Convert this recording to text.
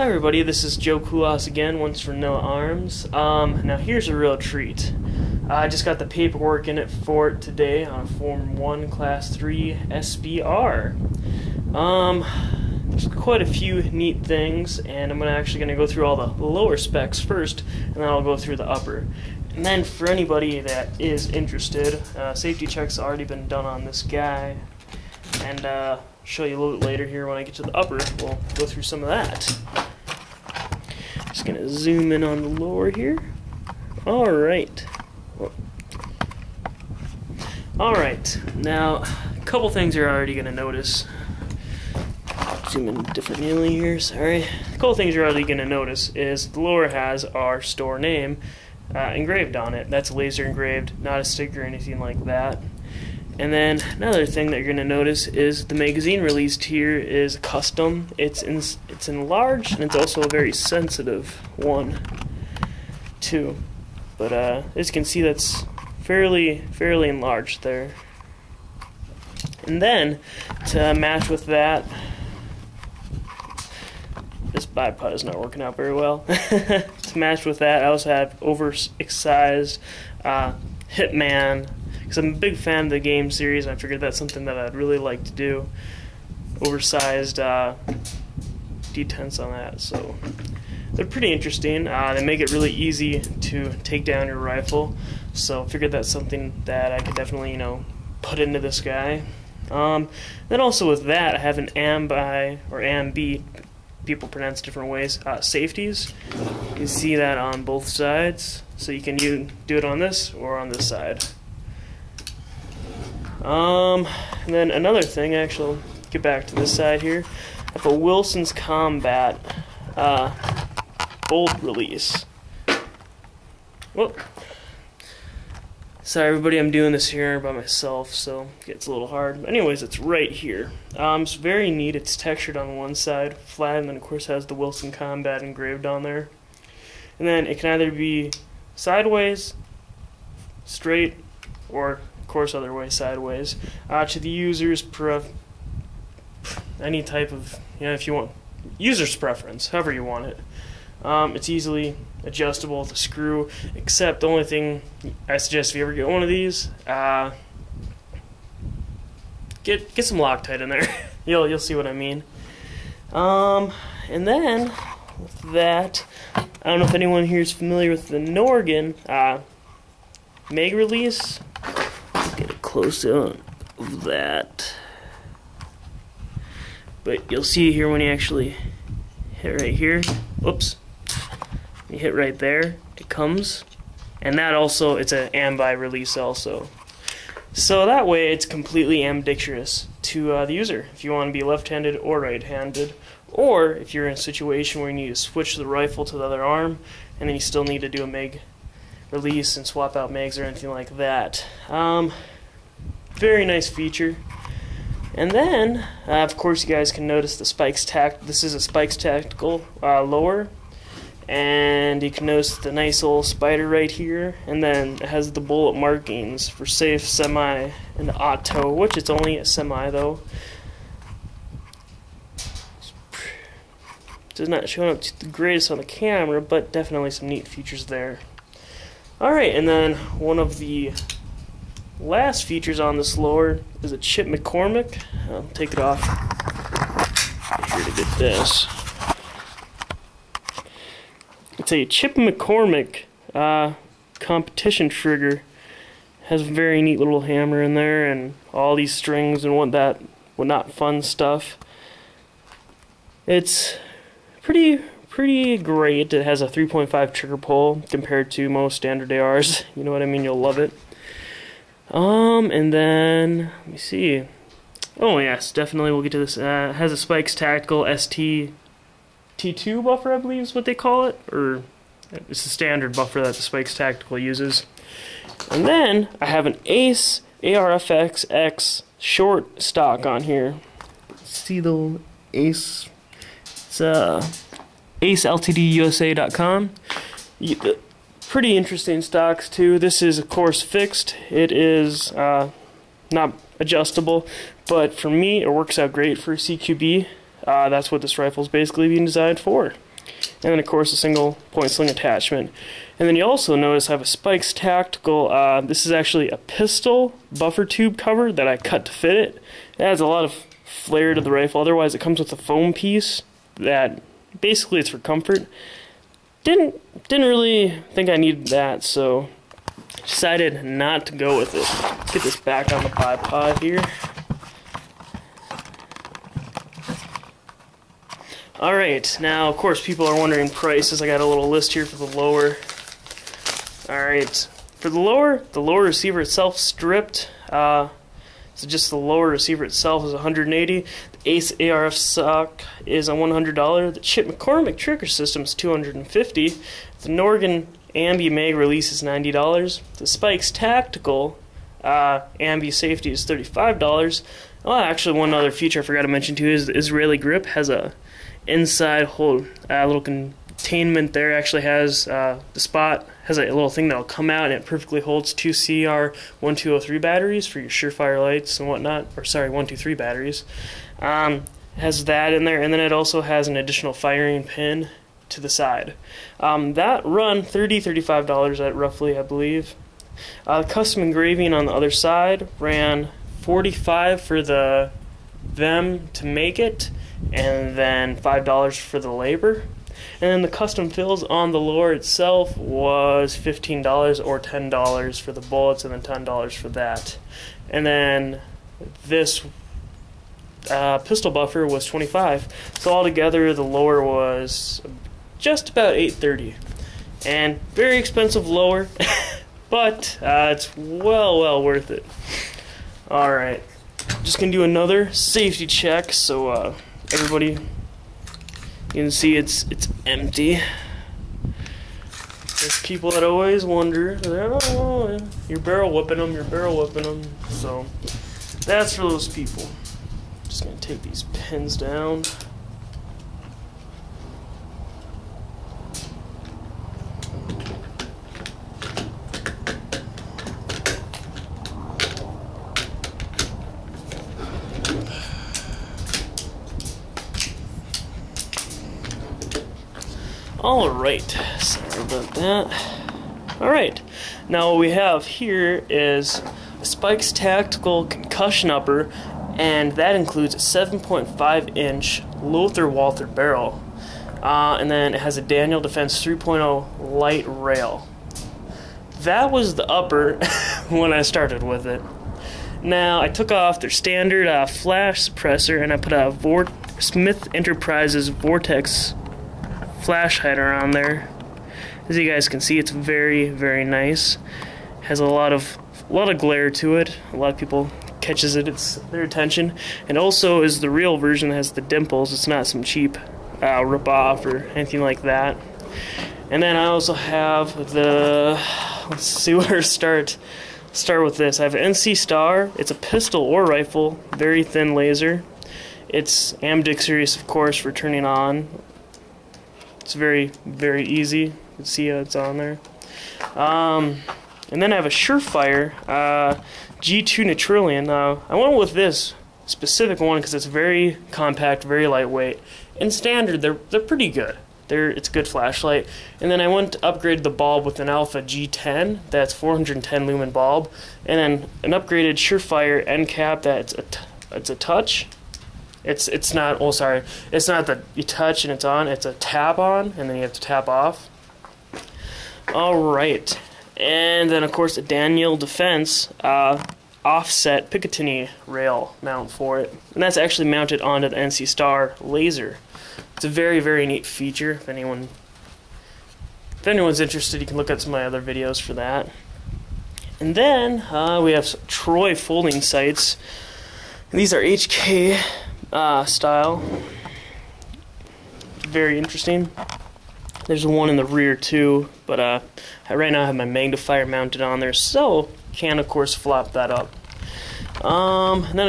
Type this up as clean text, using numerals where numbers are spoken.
Hi everybody, this is Joe Kulas again, once for NILLA ARMS. Now here's a real treat. I just got the paperwork in it for it today on Form 1 Class 3 SBR. There's quite a few neat things, and I'm actually going to go through all the lower specs first, and then I'll go through the upper. And then for anybody that is interested, safety checks have already been done on this guy, and show you a little bit later here when I get to the upper. We'll go through some of that. Just gonna zoom in on the lower here. Alright. Alright, now a couple things you're already gonna notice. Zoom in differently here, sorry. A couple things you're already gonna notice is the lower has our store name engraved on it. That's laser engraved, not a sticker or anything like that. And then another thing that you're going to notice is the magazine released here is custom. It's enlarged, and it's also a very sensitive one too. But as you can see, that's fairly enlarged there. And then to match with that, this bipod is not working out very well. To match with that, I also have oversized Hitman. Because I'm a big fan of the game series, and I figured that's something that I'd really like to do. Oversized detents on that, so they're pretty interesting. They make it really easy to take down your rifle, so I figured that's something that I could definitely, put into this guy. Then also with that, I have an AMB or AMB, people pronounce different ways, safeties. You can see that on both sides, so you can do it on this or on this side. And then another thing, actually, I'll get back to this side here. I have a Wilson's Combat bolt release. Whoop. Sorry everybody, I'm doing this here by myself, so it gets a little hard. Anyways, it's right here. It's very neat. It's textured on one side, flat, and then of course has the Wilson Combat engraved on there. And then it can either be sideways, straight, or of course other way, sideways. To the user's any type of, if you want, user's preference, however you want it. It's easily adjustable with a screw, except the only thing I suggest if you ever get one of these, get some Loctite in there. You'll see what I mean. And then with that, I don't know if anyone here is familiar with the Norgan mag release. Get a close up of that, but you'll see here when you actually hit right here. Oops. You hit right there, it comes, and that also, it's an ambi release also. So that way it's completely ambidextrous to the user, if you want to be left-handed or right-handed, or if you're in a situation where you need to switch the rifle to the other arm, and then you still need to do a mag release and swap out mags or anything like that. Very nice feature. And then, of course, you guys can notice the Spikes This is a Spikes Tactical lower. And you can notice the nice little spider right here, and then it has the bullet markings for safe, semi, and auto, which it's only a semi though. It's not showing up to the greatest on the camera, but definitely some neat features there. Alright, and then one of the last features on this lower is a Chip McCormick. I'll take it off here to get this. It's a Chip McCormick competition trigger. Has a very neat little hammer in there and all these strings and whatnot fun stuff. It's pretty great. It has a 3.5 trigger pull compared to most standard ARs. You know what I mean? You'll love it. And then let me see. Oh yes, definitely we'll get to this. It has a Spikes Tactical ST T2 buffer, I believe is what they call it, or it's the standard buffer that the Spikes Tactical uses. And then I have an Ace AR-15X short stock on here. See the Ace? It's AceLTDUSA.com. Pretty interesting stocks too. This is of course fixed. It is not adjustable, but for me it works out great for CQB. That's what this rifle is basically being designed for. and then of course a single point sling attachment. And then you also notice I have a Spikes Tactical. This is actually a pistol buffer tube cover that I cut to fit it. It adds a lot of flair to the rifle. Otherwise, it comes with a foam piece that basically it's for comfort. Didn't really think I needed that, so decided not to go with it. Let's get this back on the bipod here. Alright, now of course people are wondering prices. I got a little list here for the lower. Alright, for the lower receiver itself stripped, so just the lower receiver itself is $180. The Ace ARF stock is a $100. The Chip McCormick trigger system is $250. The Norgan Ambi Mag release is $90. The Spikes Tactical Ambi safety is $35. Oh, actually, one other feature I forgot to mention too is the Israeli grip has a inside hole, little containment there. Actually has the spot has a little thing that'll come out and it perfectly holds 2 CR1203 batteries for your Surefire lights and whatnot, or sorry, 123 batteries. Has that in there, and then it also has an additional firing pin to the side. That run $35 at roughly, I believe. Custom engraving on the other side ran $45 for them to make it, and then $5 for the labor. And then the custom fills on the lower itself was $15 or $10 for the bullets, and then $10 for that. And then this pistol buffer was $25. So altogether the lower was just about $830. And very expensive lower, but it's well worth it. Alright, just gonna do another safety check so everybody, you can see it's empty. There's people that always wonder, oh, you're barrel whipping them, so that's for those people. Just gonna take these pins down. Alright, sorry about that. Alright, now what we have here is a Spikes Tactical concussion upper, and that includes a 7.5 inch Lothar Walther barrel. And then it has a Daniel Defense 3.0 light rail. That was the upper when I started with it. Now I took off their standard flash suppressor and I put a Smith Enterprises Vortex flash hider on there. As you guys can see, it's very nice. Has a lot of glare to it. A lot of people catches their attention. And also is the real version that has the dimples. It's not some cheap rip-off or anything like that. And then I also have the, let's see where to start with this. I have an NC Star. It's a pistol or rifle, very thin laser. It's ambidextrous, of course, for turning on. It's very easy. You can see it's on there. And then I have a Surefire G2 Neutralian. I went with this specific one because it's very compact, very lightweight. In standard, they're pretty good. It's a good flashlight. And then I went to upgrade the bulb with an Alpha G10. That's 410 lumen bulb, and then an upgraded Surefire end cap. That's it's a touch. It's not. Oh, sorry. It's not that you touch and it's on. It's a tap on, and then you have to tap off. All right. And then, of course, a Daniel Defense offset Picatinny rail mount for it. And that's actually mounted onto the NC Star laser. It's a very neat feature. If anyone's interested, you can look at some of my other videos for that. And then we have some Troy folding sights. And these are HK style. Very interesting. There's one in the rear too, but right now I have my magnifier mounted on there, so can of course flop that up. And then